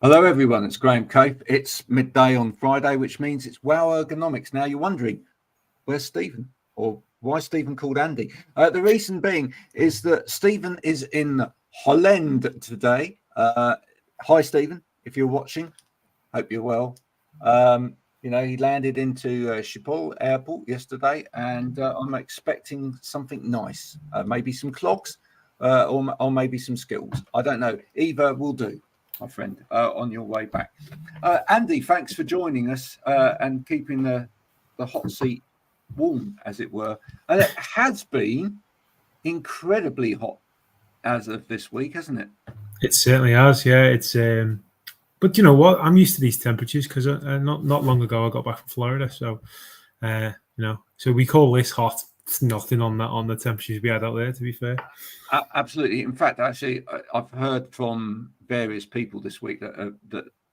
Hello everyone, it's Graham Cope. It's midday on Friday, which means it's Wow Ergonomics. Now you're wondering, where's Stephen? Or why Stephen called Andy? The reason being is that Stephen is in Holland today. Hi Stephen, if you're watching, hope you're well. He landed into Schiphol airport yesterday, and I'm expecting something nice. Maybe some clogs, or maybe some skills. I don't know. Either will do, my friend, on your way back. Andy, thanks for joining us and keeping the hot seat warm, as it were. And it has been incredibly hot as of this week, hasn't it? It certainly has, yeah. It's but you know what? I'm used to these temperatures because not long ago I got back from Florida, so so we call this hot. It's nothing on the temperatures we had out there, to be fair. Absolutely. In fact, actually, I've heard from various people this week that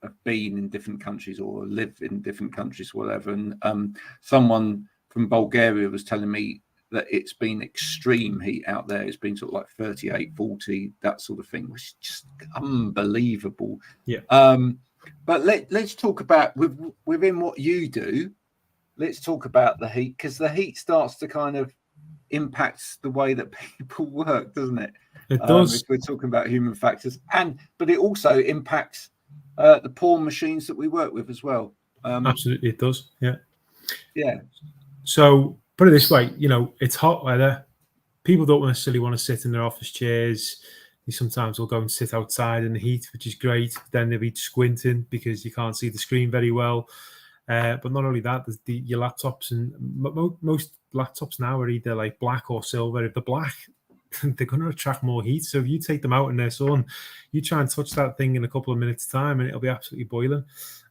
have been in different countries or live in different countries, whatever. And someone from Bulgaria was telling me that it's been extreme heat out there. It's been sort of like 38, 40, that sort of thing, which is just unbelievable. Yeah. But let's talk about within what you do. Let's talk about the heat, because the heat starts to kind of impacts the way that people work, doesn't it? It does. If we're talking about human factors, but it also impacts the poor machines that we work with as well. Absolutely, it does. Yeah. Yeah. So put it this way, it's hot weather. People don't necessarily want to sit in their office chairs. They sometimes will go and sit outside in the heat, which is great. Then they'll be squinting because you can't see the screen very well. But not only that, there's your laptops, and most laptops now are either like black or silver. If they're black, they're going to attract more heat. So if you take them out in their sun, you try and touch that thing in a couple of minutes' time, and it'll be absolutely boiling.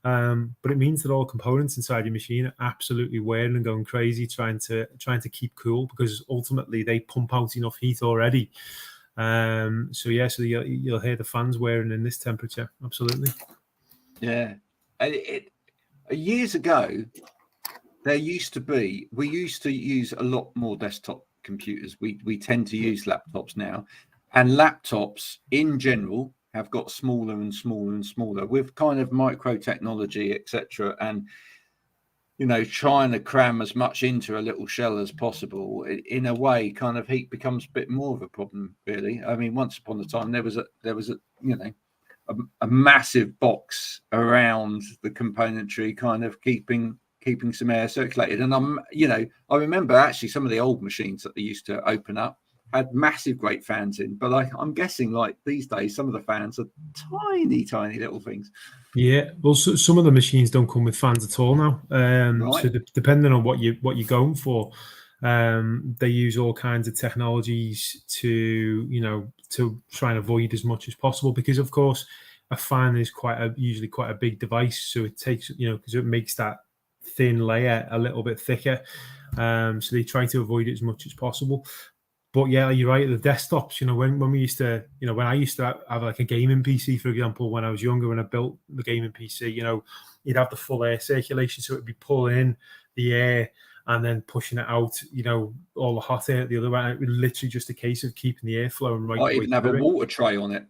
But it means that all components inside your machine are absolutely wearing and going crazy, trying to keep cool, because ultimately they pump out enough heat already. So you'll hear the fans wearing in this temperature. Absolutely. Yeah. Years ago, we used to use a lot more desktop computers. We tend to use laptops now, and laptops in general have got smaller and smaller and smaller with kind of micro technology, etc. And trying to cram as much into a little shell as possible. In a way, kind of heat becomes a bit more of a problem, really. I mean, once upon a time there was a massive box around the componentry, kind of keeping some air circulated. And I remember actually some of the old machines that they used to open up had massive great fans in, but I'm guessing like these days some of the fans are tiny little things. Yeah, well, so some of the machines don't come with fans at all now. Right. So depending on what you're going for, they use all kinds of technologies to try and avoid as much as possible, because of course a fan is usually quite a big device, so it takes because it makes that thin layer a little bit thicker. So they try to avoid it as much as possible. But yeah, you're right. The desktops, when we used to, when I used to have like a gaming PC, for example, when I was younger, when I built the gaming PC, you'd have the full air circulation, so it'd be pulling in the air and then pushing it out, all the hot air the other way. It was literally just a case of keeping the air flowing right. I even have a water tray on it,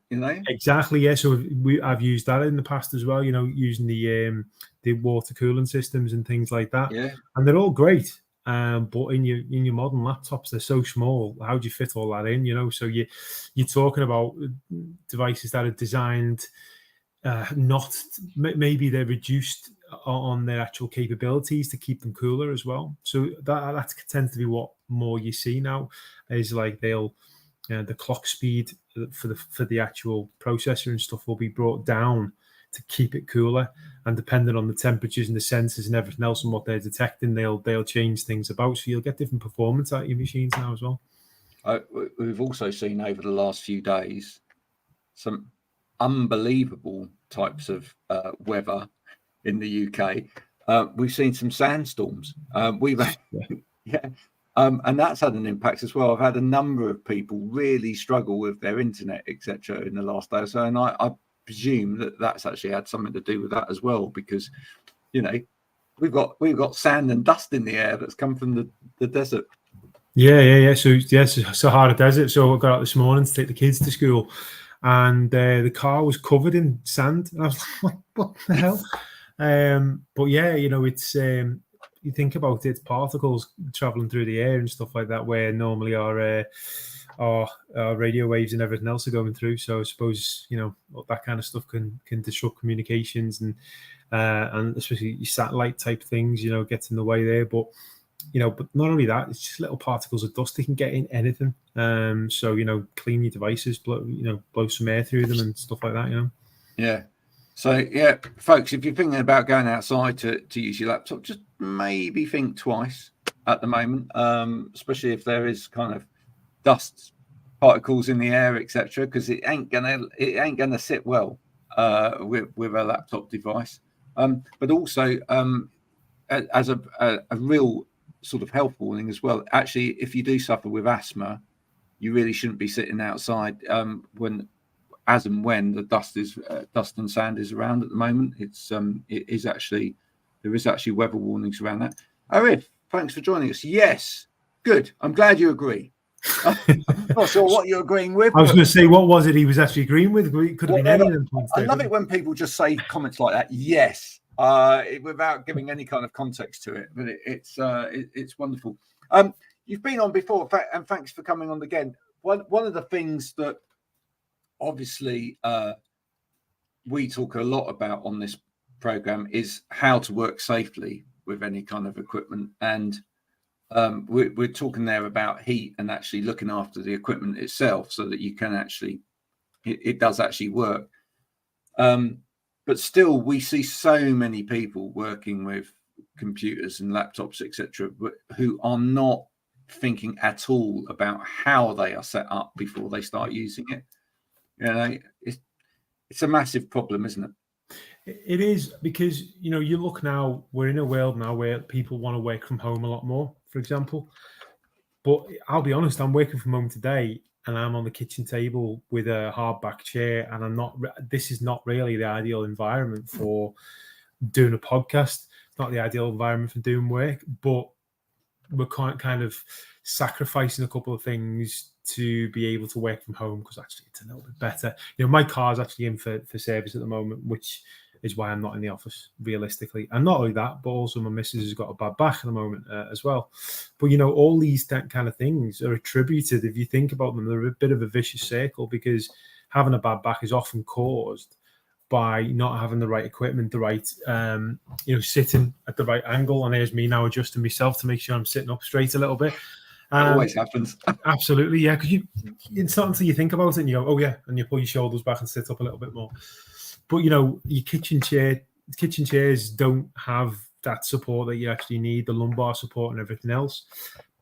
Exactly, yeah. So I've used that in the past as well. Using the water cooling systems and things like that. Yeah, and they're all great. But in your modern laptops, they're so small. How do you fit all that in? So you're talking about devices that are designed maybe they're reduced on their actual capabilities to keep them cooler as well. So that tends to be what more you see now, is like the clock speed for the actual processor and stuff will be brought down to keep it cooler, and depending on the temperatures and the sensors and everything else and what they're detecting, they'll change things about, so you'll get different performance out of your machines now as well. We've also seen over the last few days some unbelievable types of weather in the UK. We've seen some sandstorms. And that's had an impact as well. I've had a number of people really struggle with their internet, etc., in the last day or so, and I presume that's actually had something to do with that as well, because we've got sand and dust in the air that's come from the desert. Yeah. So Sahara Desert. So I got out this morning to take the kids to school, and the car was covered in sand. And I was like, what the hell? But yeah, it's you think about it, particles traveling through the air and stuff like that, where normally our radio waves and everything else are going through. So I suppose that kind of stuff can disrupt communications and especially your satellite type things, gets in the way there. But but not only that, it's just little particles of dust. They can get in anything. So clean your devices, blow some air through them and stuff like that. Yeah. So yeah, folks, if you're thinking about going outside to use your laptop, just maybe think twice at the moment, especially if there is kind of dust particles in the air, etc., because it ain't gonna sit well with a laptop device. But also as a real sort of health warning as well. Actually, if you do suffer with asthma, you really shouldn't be sitting outside when the dust and sand is around at the moment. It is actually weather warnings around that. Arif, thanks for joining us. Yes, good. I'm glad you agree. I'm not sure what you're agreeing with. I was going to say, what was it he was actually agreeing with? It could have been any of them points. I love it when people just say comments like that. Yes, without giving any kind of context to it. But it's wonderful. You've been on before, and thanks for coming on again. One of the things that obviously we talk a lot about on this program is how to work safely with any kind of equipment, and we're talking there about heat and actually looking after the equipment itself so that you can actually it does actually work. But still, we see so many people working with computers and laptops, etc., who are not thinking at all about how they are set up before they start using it. It's a massive problem, isn't it? It is, because you look now, we're in a world now where people want to work from home a lot more, for example. But I'll be honest, I'm working from home today and I'm on the kitchen table with a hardback chair, and this is not really the ideal environment for doing a podcast. It's not the ideal environment for doing work, but we're kind of sacrificing a couple of things to be able to work from home, because actually it's a little bit better. My car's actually in for service at the moment, which is why I'm not in the office, realistically. And not only that, but also my missus has got a bad back at the moment as well. But all these kind of things are attributed, if you think about them, they're a bit of a vicious circle, because having a bad back is often caused by not having the right equipment, the right, sitting at the right angle. And there's me now adjusting myself to make sure I'm sitting up straight a little bit. Always happens. Absolutely, yeah. Because it's not until you think about it and you go, oh yeah, and you pull your shoulders back and sit up a little bit more. But your kitchen chairs don't have that support that you actually need, the lumbar support and everything else.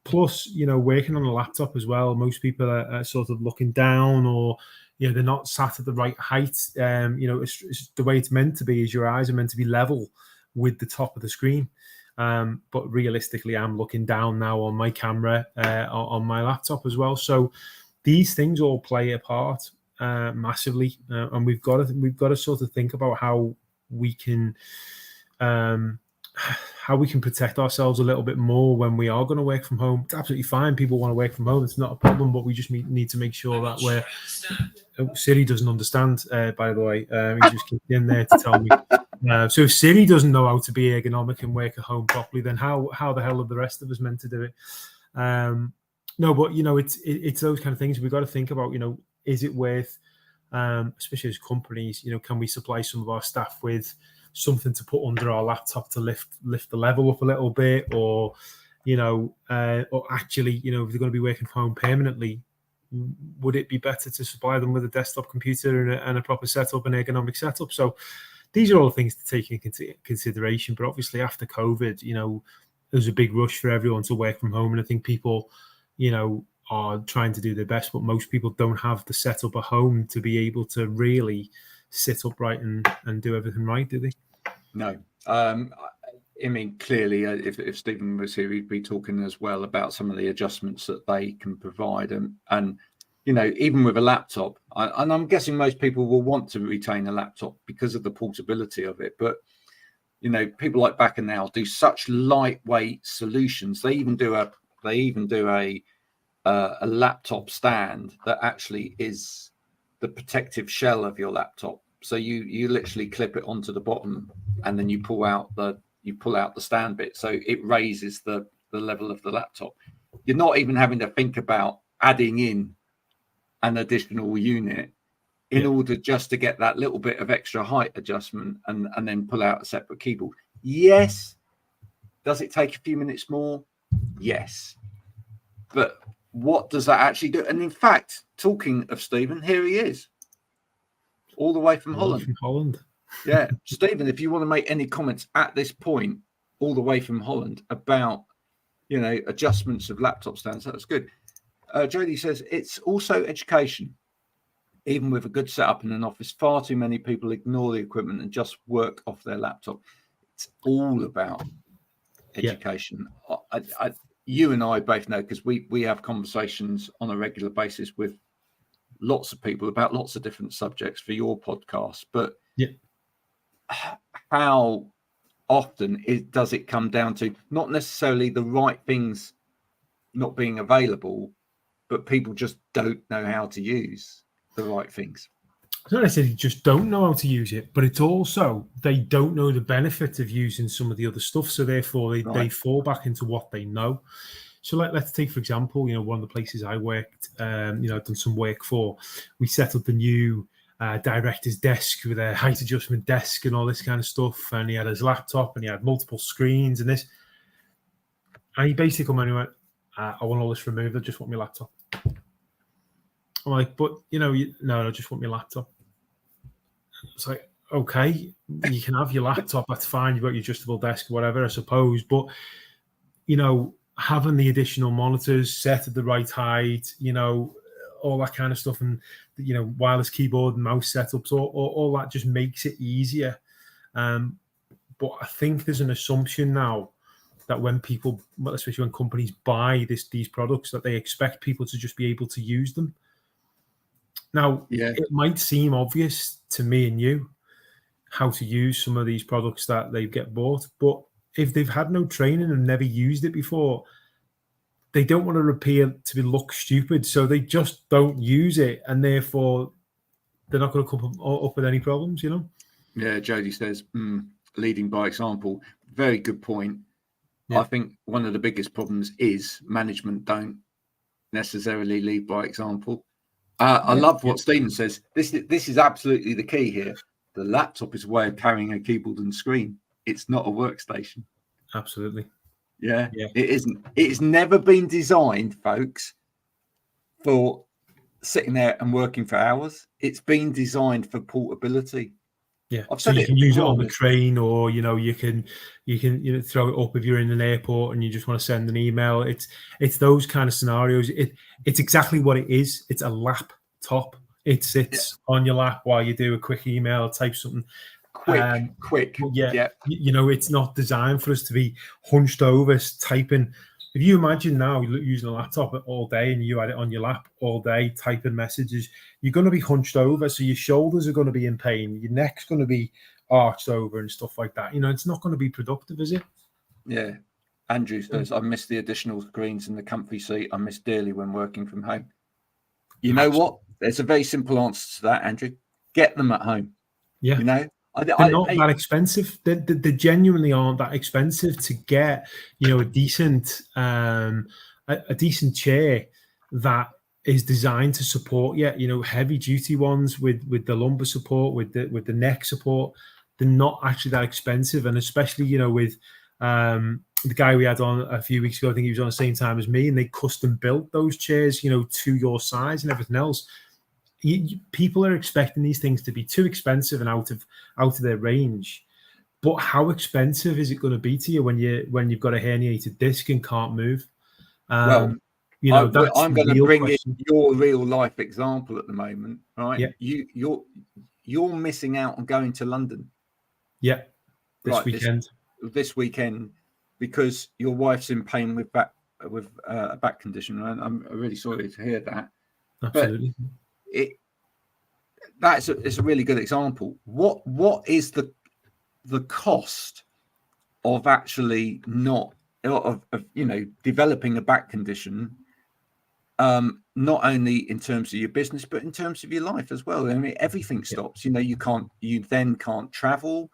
Plus, working on a laptop as well, most people are sort of looking down, or they're not sat at the right height. It's the way it's meant to be, is your eyes are meant to be level with the top of the screen. But realistically, I'm looking down now on my camera on my laptop as well. So these things all play a part massively, and we've got to sort of think about how we can protect ourselves a little bit more when we are going to work from home. It's absolutely fine. People want to work from home. It's not a problem, but we just need to make sure that we're... Siri doesn't understand, by the way. He just kicked in there to tell me. So if Siri doesn't know how to be ergonomic and work at home properly, then how the hell are the rest of us meant to do it? No, but it's those kind of things we've got to think about. Is it worth, especially as companies, can we supply some of our staff with something to put under our laptop to lift the level up a little bit, or or actually, if they're going to be working from home permanently, would it be better to supply them with a desktop computer and a proper setup, an ergonomic setup? So these are all things to take into consideration. But obviously after COVID, there was a big rush for everyone to work from home, and I think people, are trying to do their best, but most people don't have the setup at home to be able to really sit upright and do everything right, do they? No. I mean, clearly, if Stephen was here, he'd be talking as well about some of the adjustments that they can provide. And even with a laptop, and I'm guessing most people will want to retain a laptop because of the portability of it. But, people like Backer now do such lightweight solutions. They even do a laptop stand that actually is the protective shell of your laptop. So you literally clip it onto the bottom, and then you pull out the stand bit, so it raises the level of the laptop. You're not even having to think about adding in an additional unit in order just to get that little bit of extra height adjustment, and then pull out a separate keyboard. Yes. Does it take a few minutes more? Yes. But what does that actually do? And in fact, talking of Stephen, here he is, all the way from Holland. From Holland. Yeah. Stephen, if you want to make any comments at this point, all the way from Holland, about, adjustments of laptop stands, that's good. Jodie says, it's also education. Even with a good setup in an office, far too many people ignore the equipment and just work off their laptop. It's all about education. You and I both know, because we have conversations on a regular basis with lots of people about lots of different subjects for your podcast. But how often does it come down to not necessarily the right things not being available, but people just don't know how to use the right things? It's not necessarily just don't know how to use it, but it's also they don't know the benefit of using some of the other stuff. So therefore, they fall back into what they know. So let's take, for example, one of the places I worked, I've done some work for, we set up the new director's desk with a height adjustment desk and all this kind of stuff. And he had his laptop and he had multiple screens and this. And he basically come in and went, I want all this removed. I just want my laptop. I'm like, but, no, I just want my laptop. It's like, okay, you can have your laptop. That's fine. You've got your adjustable desk, whatever, I suppose. But, having the additional monitors set at the right height, all that kind of stuff, and, wireless keyboard and mouse setups, all that just makes it easier. But I think there's an assumption now that when people, especially when companies buy these products, that they expect people to just be able to use them. Now, it might seem obvious to me and you how to use some of these products that they get bought, but if they've had no training and never used it before, they don't want to appear to look stupid, so they just don't use it, and therefore they're not going to come up with any problems, Yeah, Jodie says, leading by example. Very good point. Yeah. I think one of the biggest problems is management don't necessarily lead by example. I love what Stephen says. This is absolutely the key here. The laptop is a way of carrying a keyboard and screen. It's not a workstation. Absolutely. Yeah, it isn't. It's never been designed, folks, for sitting there and working for hours. It's been designed for portability. Yeah, so you can use it on the train, or you can throw it up if you're in an airport and you just want to send an email. It's those kind of scenarios. It's exactly what it is. It's a laptop. It sits on your lap while you do a quick email, type something quick. It's not designed for us to be hunched over typing. If you imagine now using a laptop all day and you had it on your lap all day typing messages, you're going to be hunched over. So your shoulders are going to be in pain. Your neck's going to be arched over and stuff like that. It's not going to be productive, is it? Yeah. Andrew says, I miss the additional screens in the comfy seat. I miss dearly when working from home. You know what? There's a very simple answer to that, Andrew. Get them at home. Yeah. They're not that expensive. They genuinely aren't that expensive to get. A decent chair that is designed to support you. Heavy duty ones with the lumbar support, with the neck support. They're not actually that expensive, and especially with the guy we had on a few weeks ago. I think he was on the same time as me, and they custom built those chairs, to your size and everything else. People are expecting these things to be too expensive and out of their range, but how expensive is it going to be to you when you've got a herniated disc and can't move? I'm going to bring in your real life example at the moment, right? Yeah. You're missing out on going to London. Yeah, this weekend because your wife's in pain with a back condition, right? I'm really sorry to hear that. Absolutely. But it's a really good example. What is the cost of actually not developing a back condition, not only in terms of your business, but in terms of your life as well. I mean, everything stops. You know, you then can't travel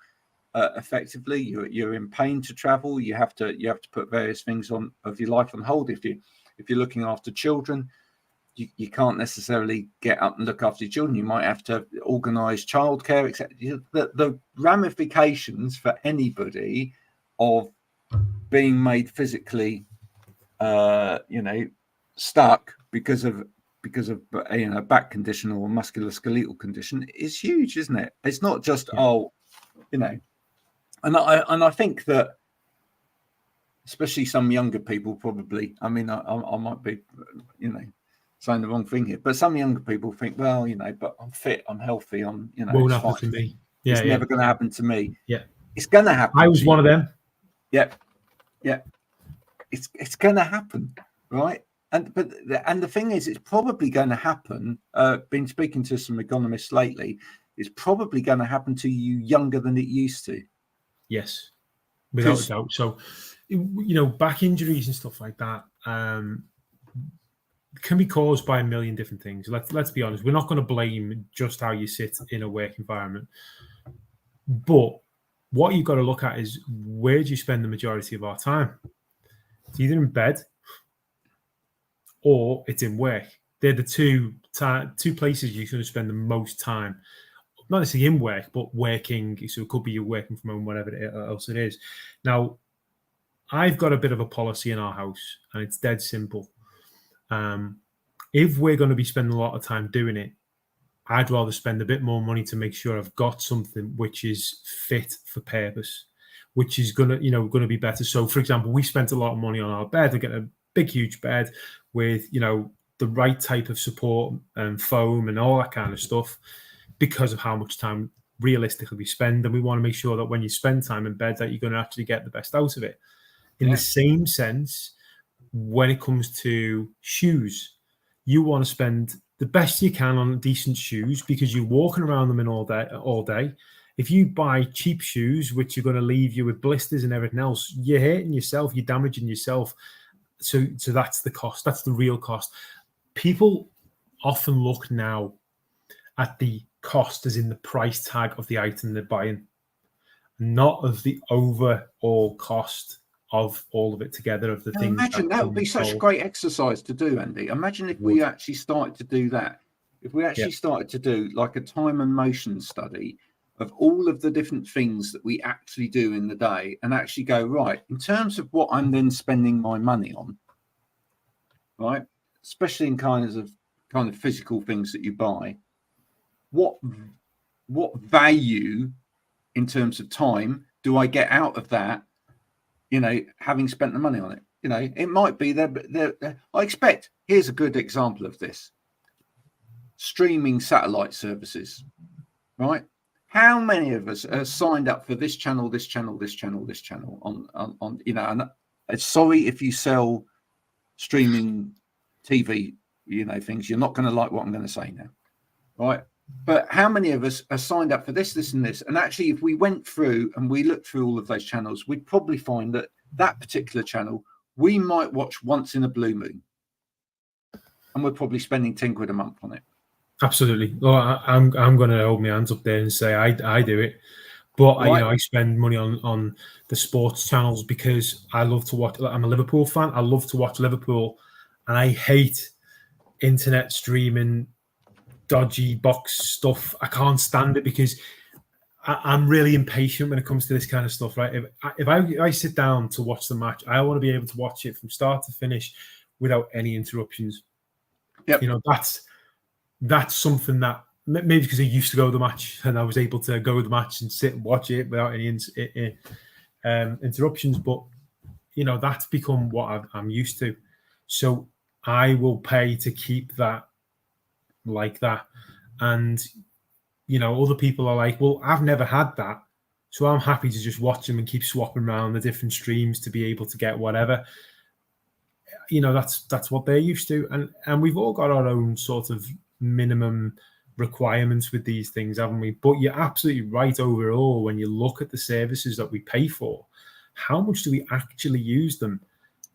effectively. You're in pain to travel. You have to put various things of your life on hold. If you're looking after children, you can't necessarily get up and look after your children. You might have to organise childcare, etc. The ramifications for anybody of being made physically, stuck because of back condition or musculoskeletal condition is huge, isn't it? It's not just and I think that especially some younger people probably. I mean, I might be, saying the wrong thing here, but some younger people think, well, but I'm fit, I'm healthy, won't it's happen fine. to me. It's never going to happen to me. Yeah, it's going to happen. I was one of them. Yeah. It's going to happen, right? And the thing is, it's probably going to happen. Been speaking to some ergonomists lately. It's probably going to happen to you younger than it used to. Yes, without a doubt. So, back injuries and stuff like that can be caused by a million different things. Let's be honest. We're not going to blame just how you sit in a work environment, but what you've got to look at is where do you spend the majority of our time? It's either in bed or it's in work. They're the two places you're going to spend the most time. Not necessarily in work, but working. So it could be you're working from home, whatever else it is. Now, I've got a bit of a policy in our house, and it's dead simple. If we're going to be spending a lot of time doing it, I'd rather spend a bit more money to make sure I've got something which is fit for purpose, which is going to be better. So, for example, we spent a lot of money on our bed. We're getting a big, huge bed with the right type of support and foam and all that kind of stuff, because of how much time realistically we spend. And we want to make sure that when you spend time in bed that you're going to actually get the best out of it. In the same sense, when it comes to shoes, you want to spend the best you can on decent shoes because you're walking around them in all day. If you buy cheap shoes, which are going to leave you with blisters and everything else, you're hurting yourself, you're damaging yourself. So that's the cost. That's the real cost. People often look now at the cost as in the price tag of the item they're buying, not of the overall cost of all of it together, of the things. Imagine that would be such a great exercise to do, Andy. Imagine if we actually started to do that. If we actually started to do like a time and motion study of all of the different things that we actually do in the day, and actually go, right, in terms of what I'm then spending my money on, right, especially in kind of physical things that you buy, what value in terms of time do I get out of that, having spent the money on it? It might be there, but I expect, here's a good example of this: streaming satellite services, right? How many of us are signed up for this channel, this channel, this channel, this channel on and sorry if you sell streaming TV, things, you're not going to like what I'm going to say now, right? But how many of us are signed up for this, and this? And actually, if we went through and we looked through all of those channels, we'd probably find that particular channel we might watch once in a blue moon, and we're probably spending 10 quid a month on it. Absolutely. Well, I'm going to hold my hands up there and say I do it, but right. I spend money on the sports channels because I love to watch. I'm a Liverpool fan. I love to watch Liverpool, and I hate internet streaming, dodgy box stuff. I can't stand it because I'm really impatient when it comes to this kind of stuff, right? If I sit down to watch the match, I want to be able to watch it from start to finish without any interruptions. Yep. That's something that maybe because I used to go to the match and I was able to go to the match and sit and watch it without any interruptions. But, that's become what I'm used to. So I will pay to keep that like that. And, other people are like, well, I've never had that. So I'm happy to just watch them and keep swapping around the different streams to be able to get whatever. That's what they're used to. And we've all got our own sort of minimum requirements with these things, haven't we? But you're absolutely right overall. When you look at the services that we pay for, how much do we actually use them?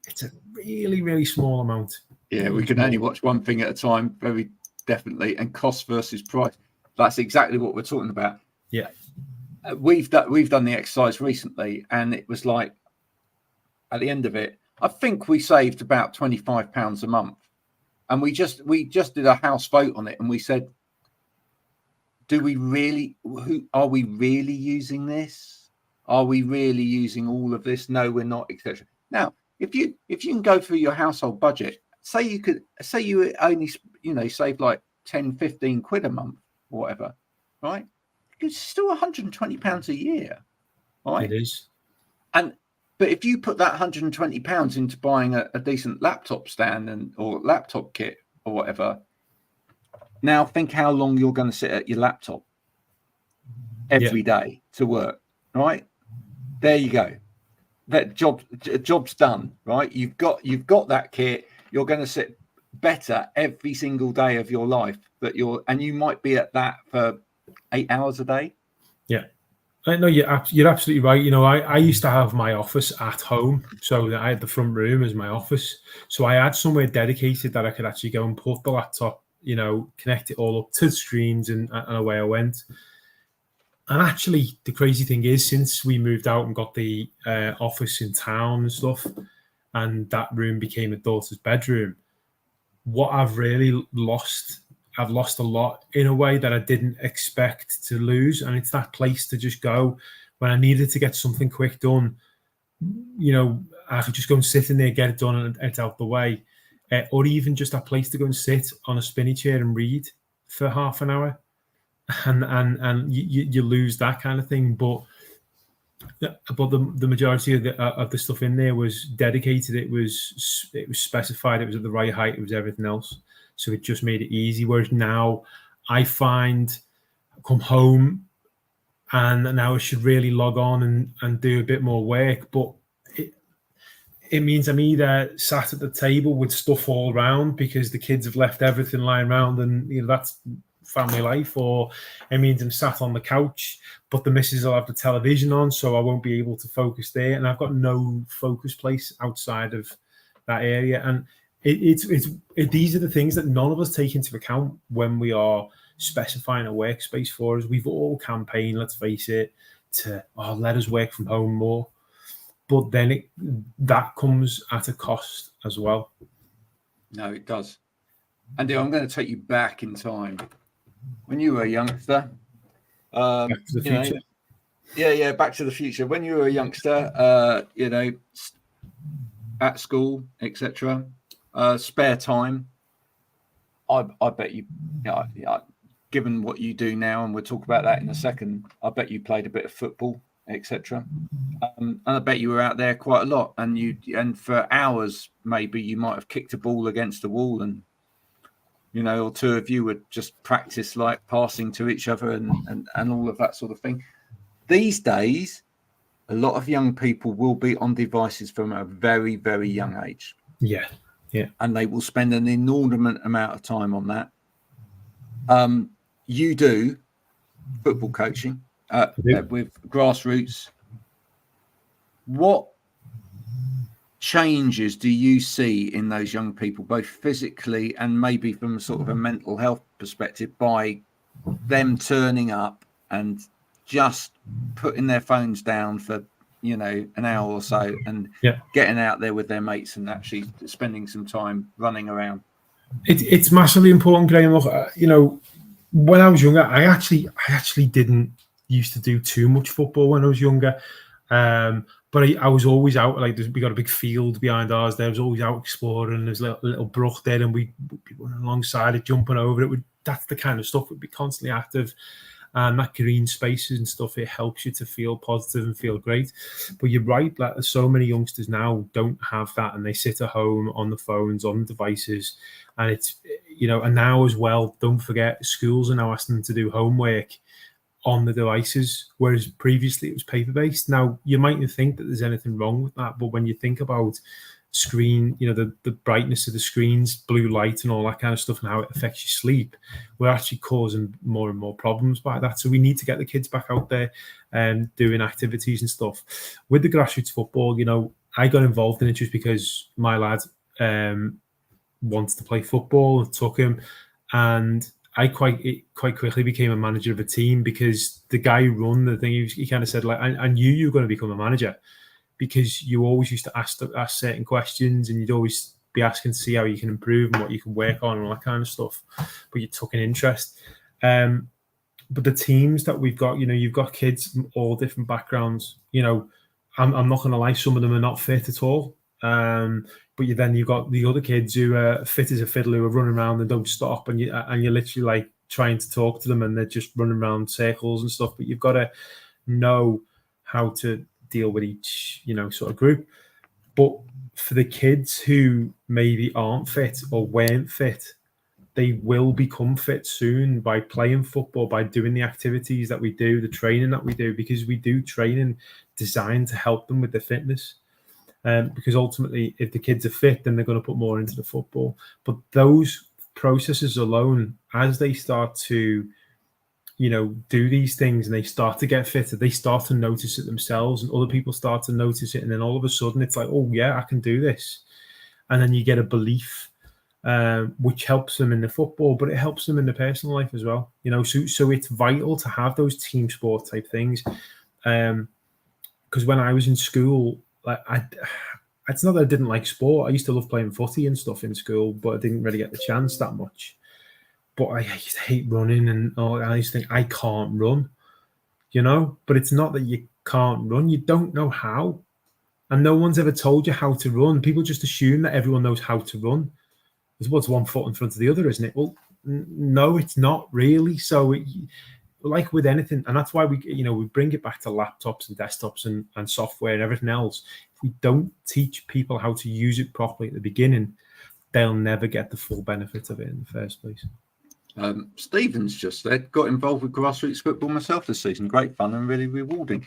It's a really, really small amount. Yeah, we can only watch one thing at a time, very definitely. And cost versus price. That's exactly what we're talking about. Yeah. We've done the exercise recently, and it was like at the end of it, I think we saved about £25 a month. And we just did a house vote on it, and we said, are we really using this? Are we really using all of this? No, we're not, etc. Now, if you can go through your household budget, say you only save like 10, 15 quid a month or whatever, right? It's still £120 a year, right? It is. But if you put that £120 into buying a decent laptop stand or laptop kit or whatever, now think how long you're going to sit at your laptop every day to work, right? There you go. That job's done, right? You've got that kit. You're going to sit better every single day of your life. And you might be at that for 8 hours a day. Yeah. No, you're absolutely right. You know, I used to have my office at home, so I had the front room as my office. So I had somewhere dedicated that I could actually go and put the laptop, you know, connect it all up to the screens, and away I went. And actually, the crazy thing is, since we moved out and got the office in town and stuff, and that room became a daughter's bedroom, what I've really lost. I've lost a lot in a way that I didn't expect to lose. And it's that place to just go when I needed to get something quick done. You know, I could just go and sit in there, get it done, and it's out the way. Or even just that place to go and sit on a spinny chair and read for half an hour. And you lose that kind of thing. But the majority of the stuff in there was dedicated. It was specified. It was at the right height. It was everything else. So it just made it easy. Whereas now I find I come home and now I should really log on and do a bit more work. But it means I'm either sat at the table with stuff all around because the kids have left everything lying around, and you know that's family life, or it means I'm sat on the couch, but the missus will have the television on, so I won't be able to focus there. And I've got no focus place outside of that area. And these are the things that none of us take into account when we are specifying a workspace for us. We've all campaigned, let's face it, to let us work from home more, but then that comes at a cost as well. No, it does. Andy, I'm going to take you back in time when you were a youngster. Back to the future. Yeah, Back to the Future. When you were a youngster, at school, etc. Spare time. I bet you, given what you do now, and we'll talk about that in a second, I bet you played a bit of football, etc. And I bet you were out there quite a lot, and for hours maybe you might have kicked a ball against the wall, and or two of you would just practice like passing to each other and all of that sort of thing. These days, a lot of young people will be on devices from a very, very young age. Yeah. And they will spend an inordinate amount of time on that. You do football coaching with grassroots. What changes do you see in those young people, both physically and maybe from sort of a mental health perspective, by them turning up and just putting their phones down for an hour or so and getting out there with their mates and actually spending some time running around? It's massively important, Graham. Look, when I was younger, I actually didn't used to do too much football when I was younger. But I was always out. Like we got a big field behind ours. There was always out exploring. There's a little brook there, and we'd be running alongside it, jumping over it. That's the kind of stuff. We'd be constantly active, and that green spaces and stuff. It helps you to feel positive and feel great. But you're right. Like so many youngsters now don't have that, and they sit at home on the phones, on the devices, and it's And now as well, don't forget, schools are now asking them to do homework on the devices, whereas previously it was paper-based. Now, you mightn't think that there's anything wrong with that, but when you think about screen, the brightness of the screens, blue light and all that kind of stuff, and how it affects your sleep, we're actually causing more and more problems by that. So we need to get the kids back out there and doing activities and stuff. With the grassroots football, I got involved in it just because my lad wanted to play football. I took him, and I quite quickly became a manager of a team because the guy who run the thing, he kind of said, like, I knew you were going to become a manager because you always used to ask certain questions, and you'd always be asking to see how you can improve and what you can work on and all that kind of stuff. But you took an interest. But the teams that we've got, you've got kids from all different backgrounds. I'm not going to lie, some of them are not fit at all. But you've got the other kids who are fit as a fiddle, who are running around and don't stop, and you're literally like trying to talk to them, and they're just running around circles and stuff. But you've got to know how to deal with each, sort of group. But for the kids who maybe aren't fit or weren't fit, they will become fit soon by playing football, by doing the activities that we do, the training that we do, because we do training designed to help them with their fitness. Because ultimately, if the kids are fit, then they're going to put more into the football. But those processes alone, as they start to, do these things and they start to get fitter, they start to notice it themselves, and other people start to notice it. And then all of a sudden it's like, oh yeah, I can do this. And then you get a belief, which helps them in the football, but it helps them in the personal life as well. So it's vital to have those team sport type things. Because when I was in school, like it's not that I didn't like sport. I used to love playing footy and stuff in school, but I didn't really get the chance that much. But I used to hate running, and I used to think I can't run, But it's not that you can't run; you don't know how, and no one's ever told you how to run. People just assume that everyone knows how to run. It's what's one foot in front of the other, isn't it? Well, no, it's not really. So, like with anything, and that's why we bring it back to laptops and desktops and software and everything else. If we don't teach people how to use it properly at the beginning, they'll never get the full benefit of it in the first place. Stephen's just said, got involved with grassroots football myself this season. Great fun and really rewarding.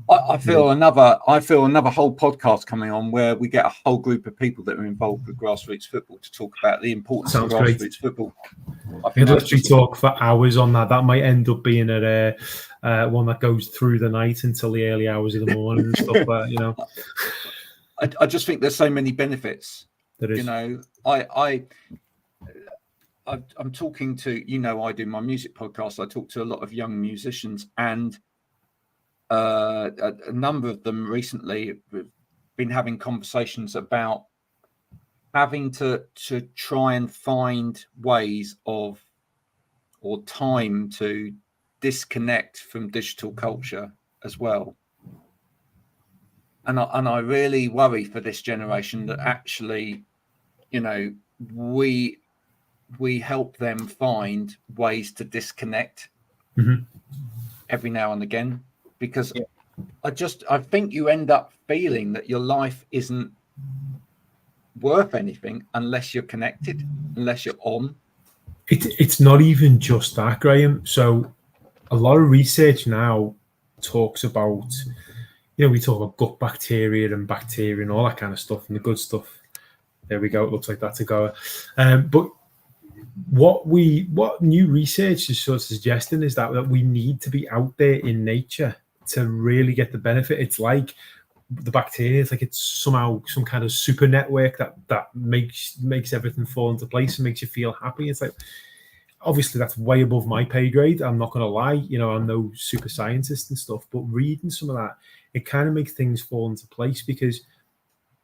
I feel another whole podcast coming on where we get a whole group of people that are involved with grassroots football to talk about the importance of grassroots football. I could literally talk for hours on that. That might end up being a one that goes through the night until the early hours of the morning and stuff. I just think there's so many benefits. There is. I'm talking to, I do my music podcast. I talk to a lot of young musicians, and a number of them recently have been having conversations about having to try and find ways or time to disconnect from digital culture as well. And I really worry for this generation that actually, we help them find ways to disconnect every now and again, because I think you end up feeling that your life isn't worth anything unless you're connected, unless you're on. It's not even just that, Graham. So a lot of research now talks about, we talk about gut bacteria and all that kind of stuff, and the good stuff. There we go. It looks like that's a goer. But what new research is sort of suggesting is that we need to be out there in nature to really get the benefit. It's like the bacteria, it's like it's somehow some kind of super network that makes everything fall into place and makes you feel happy. It's like, obviously that's way above my pay grade. I'm not going to lie, I'm no super scientist and stuff, but reading some of that, it kind of makes things fall into place, because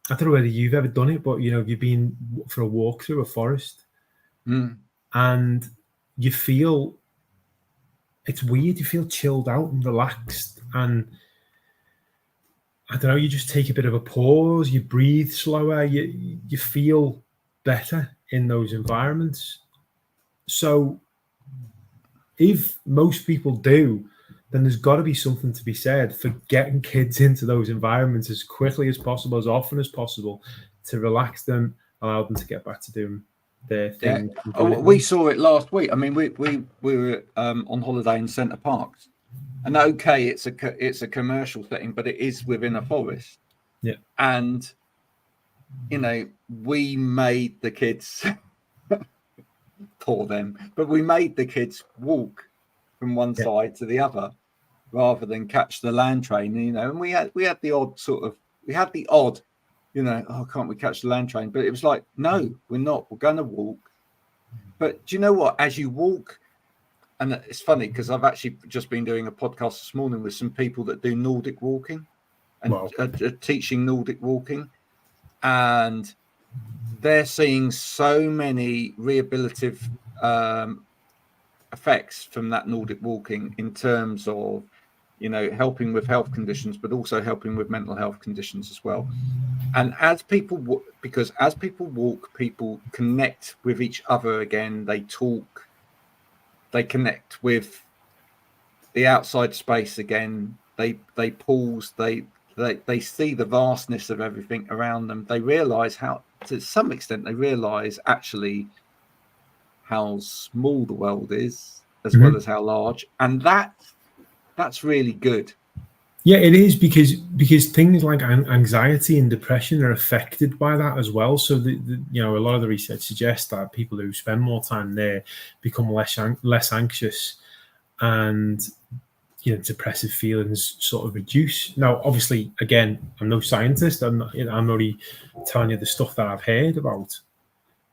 I don't know whether you've ever done it, but you've been for a walk through a forest and you feel, it's weird, you feel chilled out and relaxed, and I don't know, you just take a bit of a pause, you breathe slower, you feel better in those environments. So if most people do, then there's got to be something to be said for getting kids into those environments as quickly as possible, as often as possible, to relax them, allow them to get back to doing their thing. Yeah. Oh, we saw it last week. I mean, we were on holiday in Centre Parks, and okay, it's a commercial setting, but it is within a forest. Yeah. And we made the kids poor them, but we made the kids walk from one side to the other rather than catch the land train, and we had the odd Oh, can't we catch the land train? But it was like, no, we're not. We're going to walk. But do you know what? As you walk, and it's funny because I've actually just been doing a podcast this morning with some people that do Nordic walking and teaching Nordic walking. And they're seeing so many rehabilitative effects from that Nordic walking in terms of, helping with health conditions, but also helping with mental health conditions as well. And as people walk, people connect with each other again. They talk, they connect with the outside space again. They pause, they see the vastness of everything around them. They realize how, to some extent, actually how small the world is, as well as how large. And that's really good. Yeah, it is, because things like anxiety and depression are affected by that as well. So a lot of the research suggests that people who spend more time there become less anxious, and depressive feelings sort of reduce. Now, obviously, again, I'm no scientist. I'm only telling you the stuff that I've heard about.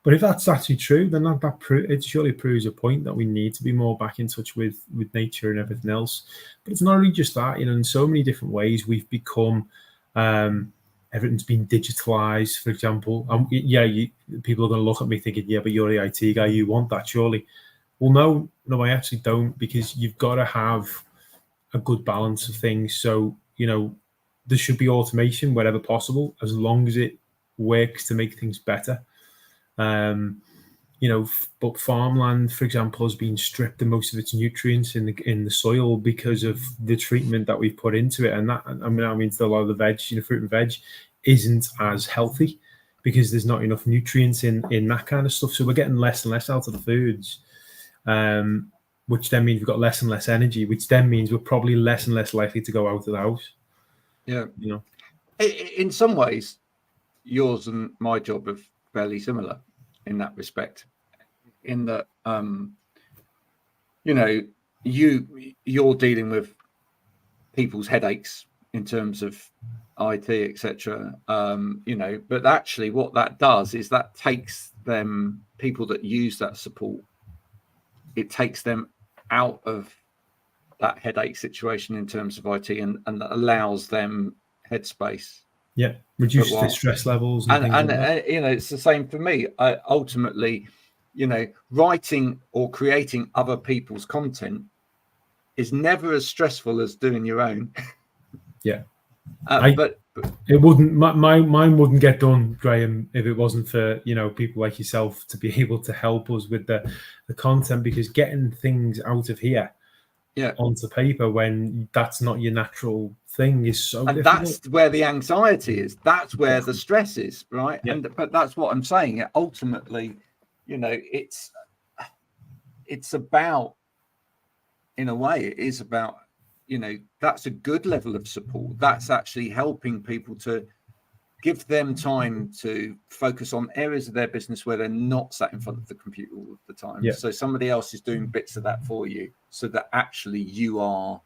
But if that's actually true, then it surely proves a point that we need to be more back in touch with nature and everything else. But it's not really just that. In so many different ways, we've become, everything's been digitalized, for example. People are going to look at me thinking, yeah, but you're the IT guy, you want that, surely. Well, no, I actually don't, because you've got to have a good balance of things. So, there should be automation wherever possible, as long as it works to make things better. But farmland, for example, has been stripped of most of its nutrients in the soil because of the treatment that we've put into it, and that means that a lot of the veg, fruit and veg, isn't as healthy because there's not enough nutrients in that kind of stuff. So we're getting less and less out of the foods, which then means we've got less and less energy, which then means we're probably less and less likely to go out of the house. Yeah, in some ways, yours and my job are fairly similar in that respect, in that you're dealing with people's headaches in terms of IT, etc. But actually what that does is that takes them, people that use that support, it takes them out of that headache situation in terms of IT, and allows them headspace. Yeah, reduce the stress levels and things like that. It's the same for me. Ultimately, writing or creating other people's content is never as stressful as doing your own. Yeah, but it wouldn't. Mine wouldn't get done, Graham, if it wasn't for people like yourself to be able to help us with the content, because getting things out of here onto paper when that's not your natural thing is so difficult. That's where the anxiety is. That's where the stress is, right? Yeah. But that's what I'm saying. Ultimately, it's about, in a way, it is about, that's a good level of support. That's actually helping people to give them time to focus on areas of their business where they're not sat in front of the computer all of the time. Yeah. So somebody else is doing bits of that for you, so that actually you are,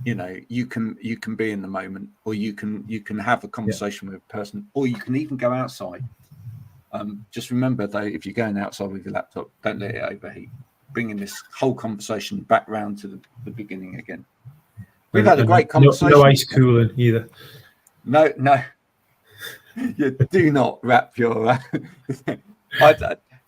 you can be in the moment, or you can have a conversation with a person, or you can even go outside. Just remember though, if you're going outside with your laptop, don't let it overheat. Bringing this whole conversation back round to the beginning again. We've had a great conversation. No ice cooling either. No. You do not wrap your.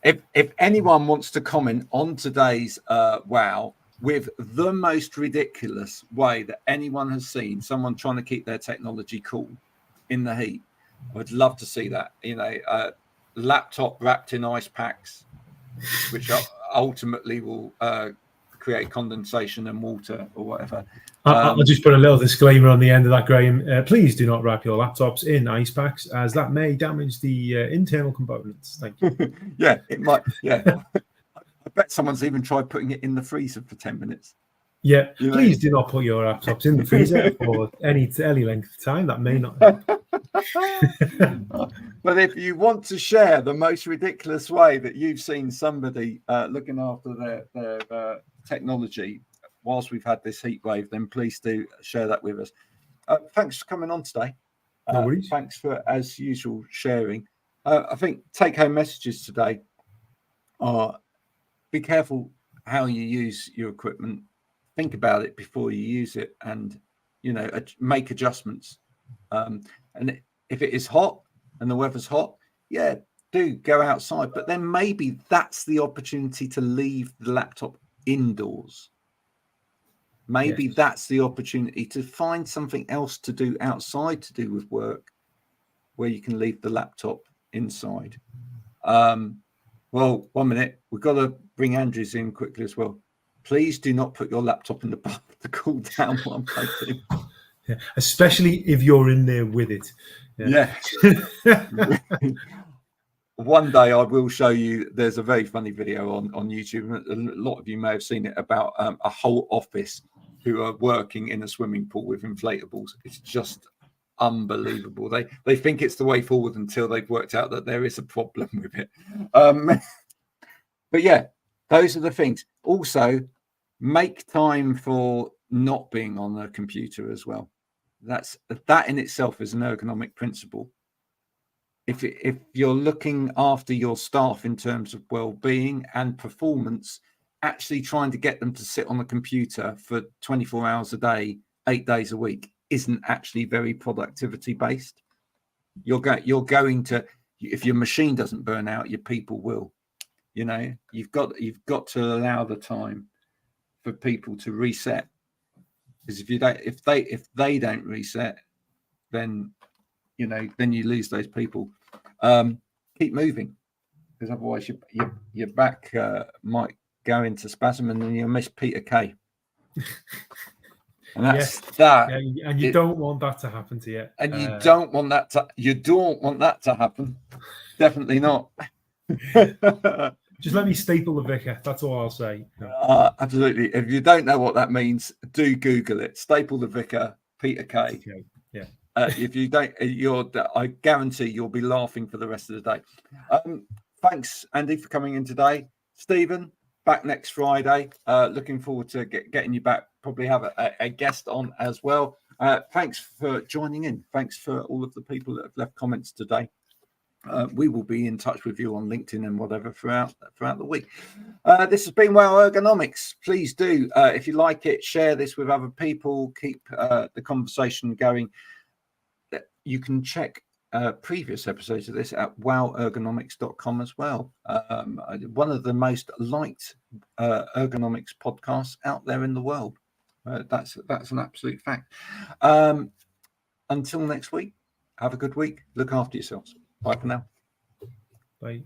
If anyone wants to comment on today's Wow with the most ridiculous way that anyone has seen someone trying to keep their technology cool in the heat, I would love to see that. Laptop wrapped in ice packs, which ultimately will create condensation and water or whatever. I'll just put a little disclaimer on the end of that, Graham. Please do not wrap your laptops in ice packs, as that may damage the internal components. Thank you. Yeah, it might. Yeah. I bet someone's even tried putting it in the freezer for 10 minutes. Yeah, please do not put your laptops in the freezer for any length of time. That may not happen. But if you want to share the most ridiculous way that you've seen somebody looking after their technology whilst we've had this heat wave, then please do share that with us. Thanks for coming on today. No worries. Thanks for, as usual, sharing. I think take-home messages today are: be careful how you use your equipment. Think about it before you use it, and make adjustments. And if it is hot and the weather's hot, yeah, do go outside. But then maybe that's the opportunity to leave the laptop indoors. Maybe that's the opportunity to find something else to do outside to do with work, where you can leave the laptop inside. Well, 1 minute, we've got to bring Andrews in quickly as well. Please do not put your laptop in the bath to cool down while I'm typing. Yeah, especially if you're in there with it. Yeah. One day I will show you. There's a very funny video on YouTube. A lot of you may have seen it, about a whole office who are working in a swimming pool with inflatables. It's just unbelievable. They think it's the way forward until they've worked out that there is a problem with it. But yeah, those are the things. Also, make time for not being on the computer as well. That in itself is an ergonomic principle. If you're looking after your staff in terms of well-being and performance, actually trying to get them to sit on the computer for 24 hours a day, 8 days a week, isn't actually very productivity based. You're going to, if your machine doesn't burn out, your people will. You've got to allow the time for people to reset. Because if they don't reset, then then you lose those people. Keep moving, because otherwise your back might go into spasm, and then you'll miss Peter K. And that's that. Yeah, and you don't want that to happen to you. And you don't want that to happen. Definitely not. Just let me staple the vicar. That's all I'll say. Absolutely. If you don't know what that means, do Google it. Staple the vicar, Peter K. Okay. Yeah. If you don't, I guarantee you'll be laughing for the rest of the day. Thanks, Andy, for coming in today. Stephen, back next Friday. Looking forward to getting you back. Probably have a guest on as well. Thanks for joining in. Thanks for all of the people that have left comments today. We will be in touch with you on LinkedIn and whatever throughout the week. This has been Wow Ergonomics. Please do, if you like it, share this with other people. Keep the conversation going. You can check previous episodes of this at wowergonomics.com as well. One of the most liked ergonomics podcasts out there in the world. That's an absolute fact. Until next week, have a good week. Look after yourselves. Bye for now. Bye.